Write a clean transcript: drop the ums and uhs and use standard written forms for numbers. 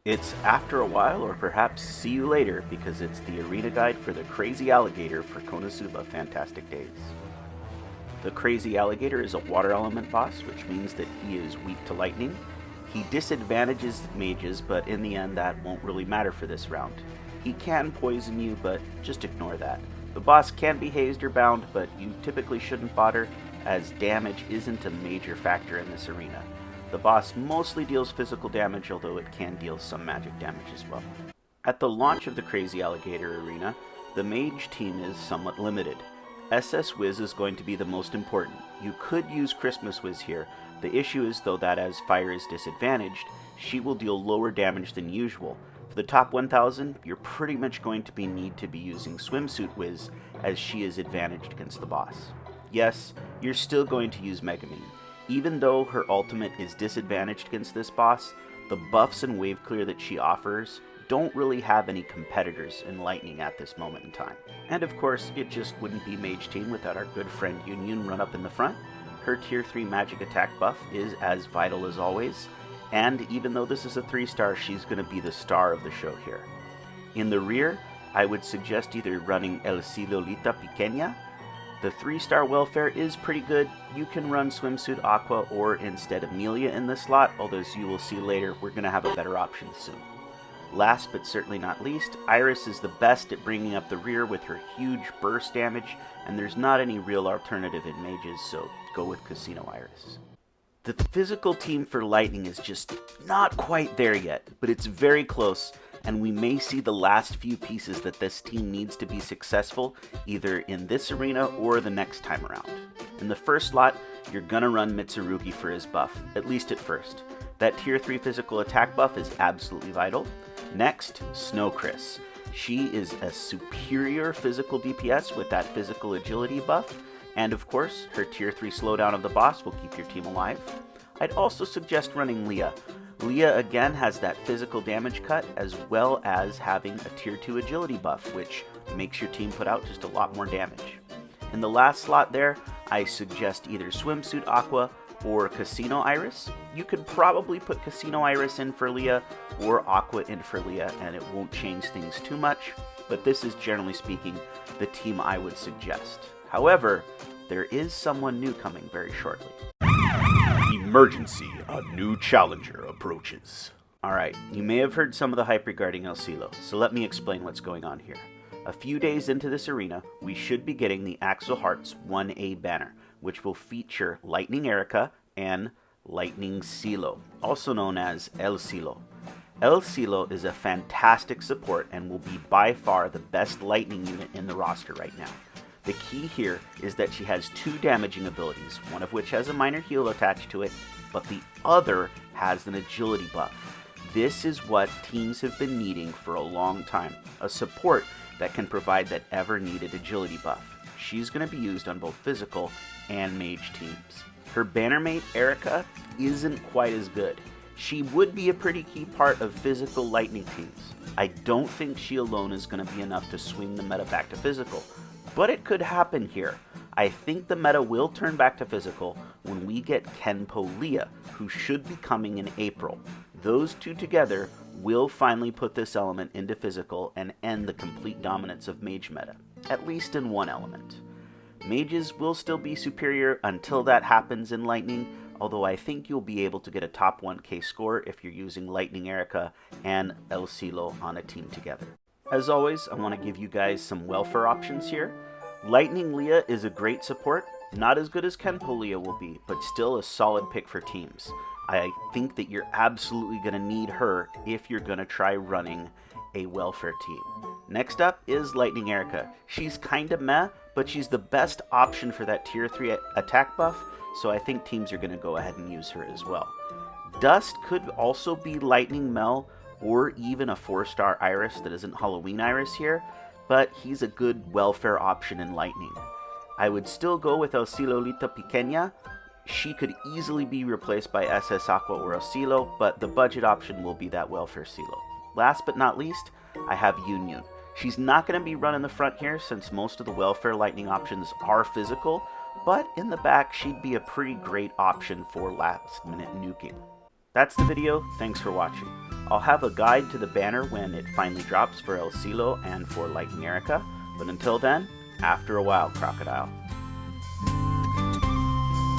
It's after a while, or perhaps see you later, because it's the arena guide for the Crazy Alligator for Konosuba Fantastic Days. The Crazy Alligator is a water element boss, which means that he is weak to lightning. He disadvantages mages, but in the end that won't really matter for this round. He can poison you, but just ignore that. The boss can be hazed or bound, but you typically shouldn't bother, as damage isn't a major factor in this arena. The boss mostly deals physical damage, although it can deal some magic damage as well. At the launch of the Crazy Alligator arena, the Mage Team is somewhat limited. SS Wiz is going to be the most important. You could use Christmas Wiz here. The issue is, though, that as Fire is disadvantaged, she will deal lower damage than usual. For the top 1000, you're pretty much going to need to be using Swimsuit Wiz, as she is advantaged against the boss. Yes, you're still going to use Megamine. Even though her ultimate is disadvantaged against this boss, the buffs and wave clear that she offers don't really have any competitors in Lightning at this moment in time. And of course, it just wouldn't be Mage Team without our good friend Union run up in the front. Her tier 3 magic attack buff is as vital as always, and even though this is a 3-star, she's going to be the star of the show here. In the rear, I would suggest either running El Silolita Pequeña. The 3-star welfare is pretty good. You can run Swimsuit Aqua or instead Amelia in this slot, although as you will see later, we're going to have a better option soon. Last but certainly not least, Iris is the best at bringing up the rear with her huge burst damage, and there's not any real alternative in mages, so go with Casino Iris. The physical team for Lightning is just not quite there yet, but it's very close, and we may see the last few pieces that this team needs to be successful, either in this arena or the next time around. In the first slot, you're gonna run Mitsurugi for his buff, at least at first. That tier 3 physical attack buff is absolutely vital. Next, Snow Chris. She is a superior physical DPS with that physical agility buff, and of course, her tier 3 slowdown of the boss will keep your team alive. I'd also suggest running Leah. Leah again has that physical damage cut, as well as having a tier 2 agility buff, which makes your team put out just a lot more damage. In the last slot there, I suggest either Swimsuit Aqua or Casino Iris. You could probably put Casino Iris in for Leah or Aqua in for Leah, and it won't change things too much, but this is generally speaking the team I would suggest. However, there is someone new coming very shortly. Emergency, a new challenger approaches. Alright, you may have heard some of the hype regarding El Silo, so let me explain what's going on here. A few days into this arena, we should be getting the Axel Hearts 1A banner, which will feature Lightning Erica and Lightning Silo, also known as El Silo. El Silo is a fantastic support and will be by far the best lightning unit in the roster right now. The key here is that she has 2 damaging abilities, one of which has a minor heal attached to it, but the other has an agility buff. This is what teams have been needing for a long time, a support that can provide that ever-needed agility buff. She's going to be used on both physical and mage teams. Her bannermate, Erica, isn't quite as good. She would be a pretty key part of physical lightning teams. I don't think she alone is going to be enough to swing the meta back to physical, but it could happen here. I think the meta will turn back to physical when we get Kenpo Leah, who should be coming in April. Those two together will finally put this element into physical and end the complete dominance of mage meta, at least in one element. Mages will still be superior until that happens in Lightning, although I think you'll be able to get a top 1k score if you're using Lightning Erica and El Silo on a team together. As always, I want to give you guys some welfare options here. Lightning Leah is a great support, not as good as Kenpo Leah will be, but still a solid pick for teams. I think that you're absolutely going to need her if you're going to try running a welfare team. Next up is Lightning Erica. She's kinda meh, but she's the best option for that tier 3 attack buff, so I think teams are going to go ahead and use her as well. Dust could also be Lightning Mel, or even a 4-star Iris that isn't Halloween Iris here, but he's a good welfare option in Lightning. I would still go with El Silolita Pequeña. She could easily be replaced by SS Aqua or El Silo, but the budget option will be that welfare Silo. Last but not least, I have Union. She's not going to be running the front here since most of the welfare lightning options are physical, but in the back she'd be a pretty great option for last minute nuking. That's the video, thanks for watching. I'll have a guide to the banner when it finally drops for El Silo and for Lightning Erica, but until then, after a while, Crocodile.